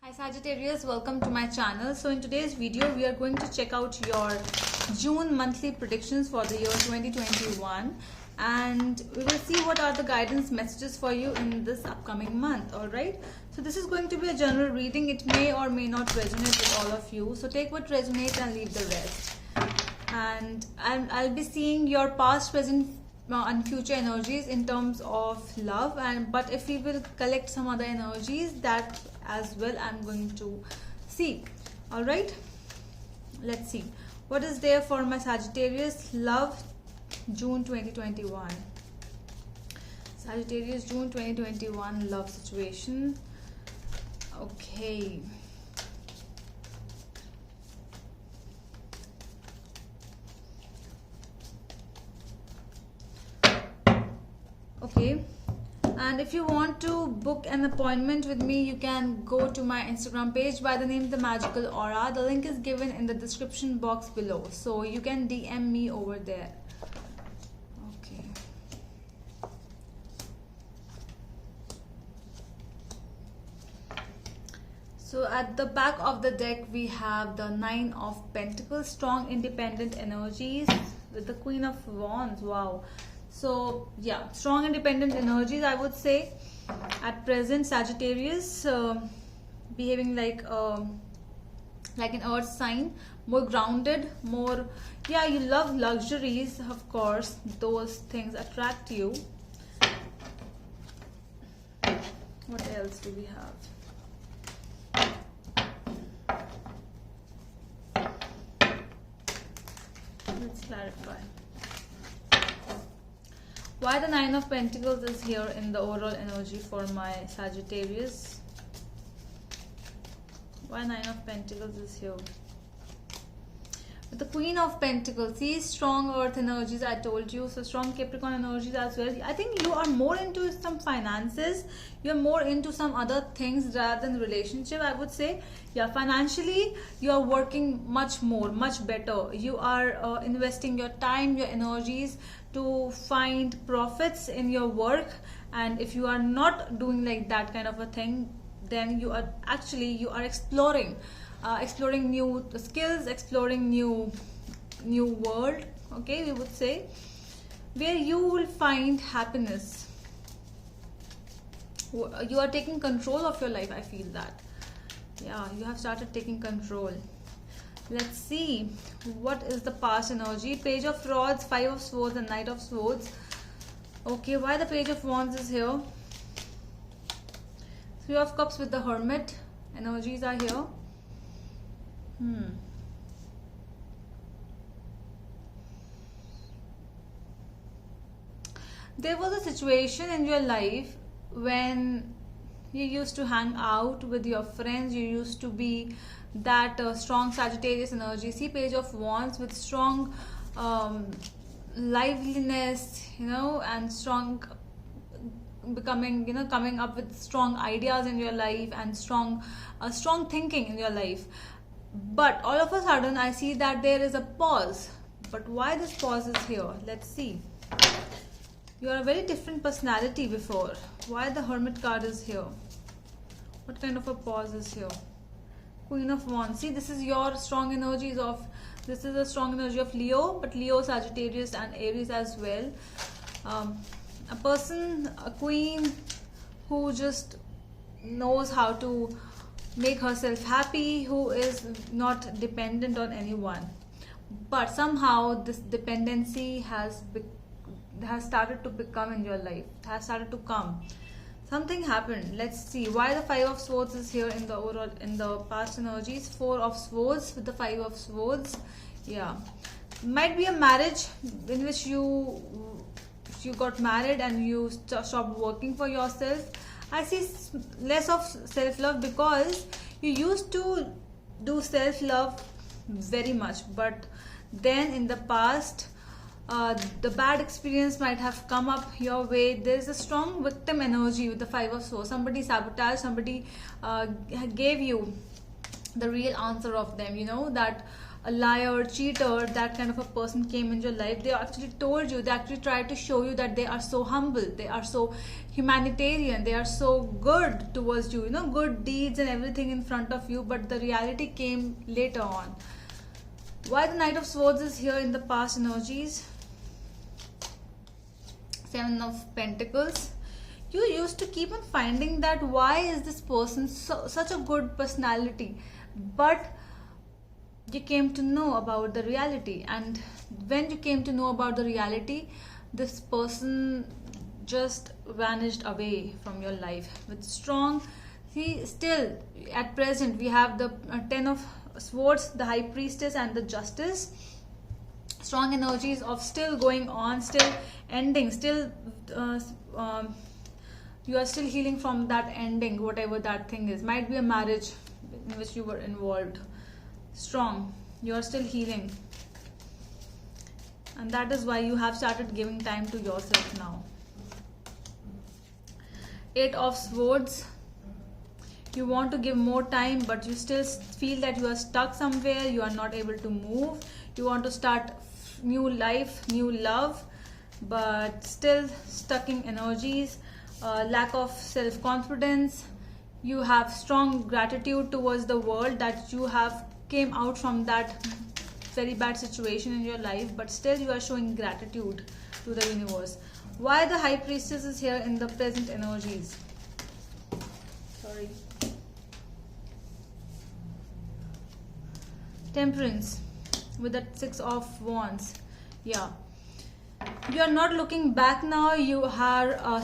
Hi Sagittarius, welcome to my channel. So in today's video we are going to check out your June monthly predictions for the year 2021 and we will see what are the guidance messages for you in this upcoming month. Alright, so this is going to be a general reading. It may or may not resonate with all of you, so take what resonates and leave the rest. And I'll be seeing your past, present and future energies in terms of love, but if we will collect some other energies, that as well I'm going to see. All right, let's see what is there for my Sagittarius love June 2021. Sagittarius June 2021 love situation. Okay, and if you want to book an appointment with me, you can go to my Instagram page by the name The Magical Aura. The link is given in the description box below, so you can DM me over there. Okay, so at the back of the deck we have the Nine of Pentacles, strong independent energies with the Queen of Wands. Wow. So yeah, strong independent energies, I would say at present. Sagittarius behaving like an earth sign, more grounded, more, yeah, you love luxuries, of course, those things attract you. What else do we have? Let's clarify why the Nine of Pentacles is here in the overall energy for my Sagittarius. Why Nine of Pentacles is here with the Queen of Pentacles. See, strong earth energies, I told you, so strong Capricorn energies as well. I think you are more into some finances, you're more into some other things rather than relationship, I would say. Yeah, financially you are working much more, much better. You are investing your time, your energies to find profits in your work, and if you are not doing like that kind of a thing, then you are exploring new skills, exploring new world, okay, we would say, where you will find happiness. You are taking control of your life, I feel that. Yeah, you have started taking control. Let's see what is the past energy. Page of Rods, Five of Swords and Knight of Swords. Okay, why the Page of Wands is here? Three of Cups with the Hermit energies are here. There was a situation in your life when you used to hang out with your friends, you used to be that strong Sagittarius energy. See, Page of Wands with strong liveliness, and strong becoming, coming up with strong ideas in your life and strong thinking in your life. But all of a sudden I see that there is a pause. But why this pause is here? Let's see. You are a very different personality before. Why the Hermit card is here? What kind of a pause is here? Queen of Wands. See, this is your strong energies of, this is a strong energy of Leo, but Leo, Sagittarius and Aries as well. A person, a queen who just knows how to make herself happy, who is not dependent on anyone. But somehow this dependency has started to become in your life, has started to come. Something happened. Let's see why the Five of Swords is here in the overall, in the past energies. Four of Swords with the Five of Swords. Yeah, might be a marriage in which you got married and you stopped working for yourself. I see less of self-love because you used to do self-love very much, but then in the past the bad experience might have come up your way. There is a strong victim energy with the Five of Swords. Somebody sabotaged, somebody gave you the real answer of them, that a liar, cheater, that kind of a person came in your life, they actually told you, they actually tried to show you that they are so humble, they are so humanitarian, they are so good towards you, good deeds and everything in front of you, but the reality came later on. Why the Knight of Swords is here in the past energies? Seven of Pentacles. You used to keep on finding that why is this person such a good personality, but you came to know about the reality, and when you came to know about the reality, this person just vanished away from your life with strong. See, still at present we have the Ten of Swords, the High Priestess, and the Justice. Strong energies of still going on, still ending, still you are still healing from that ending, whatever that thing is. Might be a marriage in which you were involved. Strong, you are still healing, and that is why you have started giving time to yourself now. Eight of Swords. You want to give more time, but you still feel that you are stuck somewhere, you are not able to move. You want to start new life, new love, but still stuck in energies. Lack of self-confidence. You have strong gratitude towards the world that you have came out from that very bad situation in your life, but still you are showing gratitude to the universe. Why the High Priestess is here in the present energies? Sorry. Temperance with the Six of Wands. Yeah, you are not looking back now. You have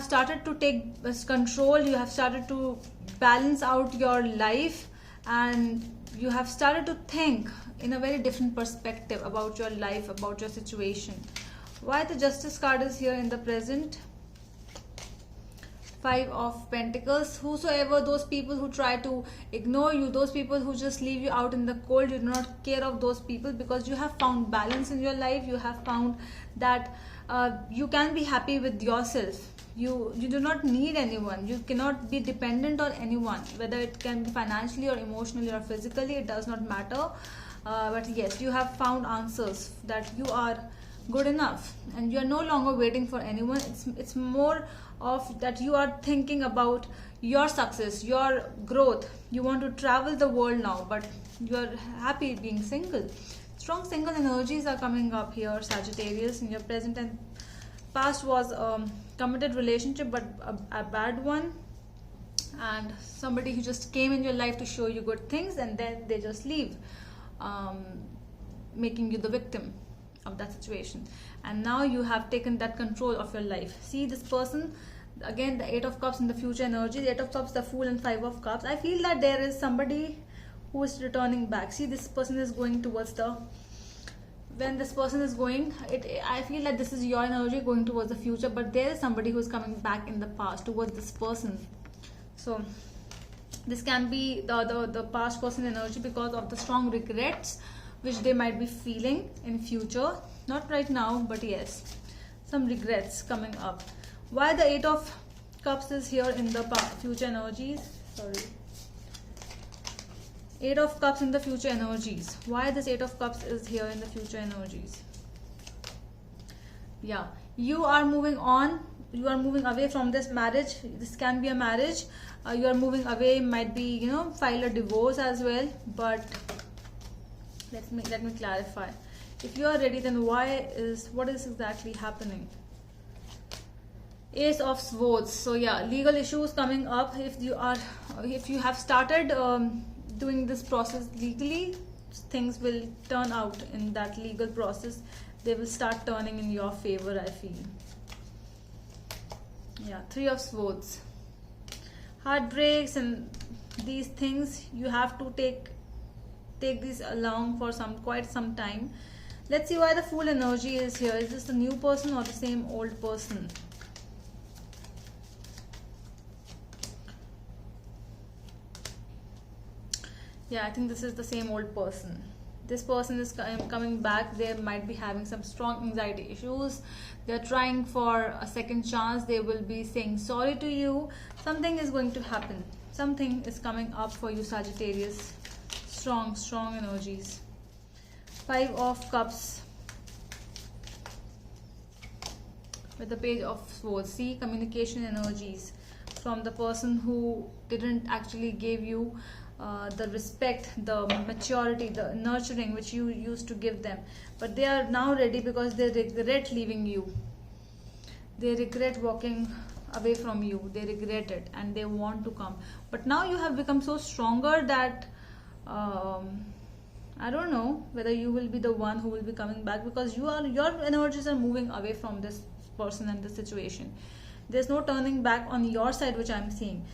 started to take control. You have started to balance out your life, and you have started to think in a very different perspective about your life, about your situation. Why the Justice card is here in the present? Five of Pentacles. Whosoever, those people who try to ignore you, those people who just leave you out in the cold, you do not care of those people, because you have found balance in your life. You have found that you can be happy with yourself. You do not need anyone. You cannot be dependent on anyone, whether it can be financially or emotionally or physically, it does not matter. But yes, you have found answers that you are good enough, and you are no longer waiting for anyone. It's more of that you are thinking about your success, your growth. You want to travel the world now, but you are happy being single. Strong single energies are coming up here, Sagittarius. In your present and past was a committed relationship, but a bad one, and somebody who just came in your life to show you good things, and then they just leave, making you the victim of that situation. And now you have taken that control of your life. See, this person, again, the Eight of Cups in the future energy, the Eight of Cups, the Fool, and Five of Cups. I feel that there is somebody who is returning back. See, this person is going towards the, when this person is going, I feel like this is your energy going towards the future, but there is somebody who is coming back in the past towards this person. So this can be the past person energy, because of the strong regrets which they might be feeling in future. Not right now, but yes, some regrets coming up. Why the Eight of Cups is here in the future energies? Sorry. Eight of Cups in the future energies. Why this Eight of Cups is here in the future energies? Yeah, you are moving on. You are moving away from this marriage. This can be a marriage. You are moving away. Might be, file a divorce as well. But let me clarify. If you are ready, then what is exactly happening? Ace of Swords. So yeah, legal issues coming up. If you have started doing this process legally, things will turn out in that legal process. They will start turning in your favor, I feel. Yeah, Three of Swords. Heartbreaks and these things, you have to take these along for quite some time. Let's see why the Fool energy is here. Is this the new person or the same old person? Yeah, I think this is the same old person. This person is coming back. They might be having some strong anxiety issues. They're trying for a second chance. They will be saying sorry to you. Something is going to happen. Something is coming up for you, Sagittarius. Strong energies. 5 of Cups with the Page of Swords. See, communication energies from the person who didn't actually give you the respect, the maturity, the nurturing which you used to give them, but they are now ready because they regret leaving you. They regret walking away from you. They regret it and they want to come, but now you have become so stronger that I don't know whether you will be the one who will be coming back, because your energies are moving away from this person and the situation. There's no turning back on your side, which I'm seeing.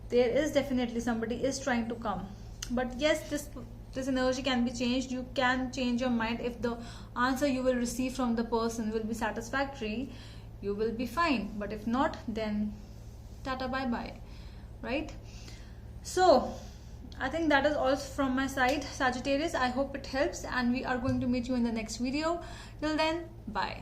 There is definitely somebody is trying to come, but yes, this energy can be changed. You can change your mind. If the answer you will receive from the person will be satisfactory, you will be fine, but if not, then tata bye bye, right? So I think that is all from my side, Sagittarius. I hope it helps, and we are going to meet you in the next video. Till then, bye.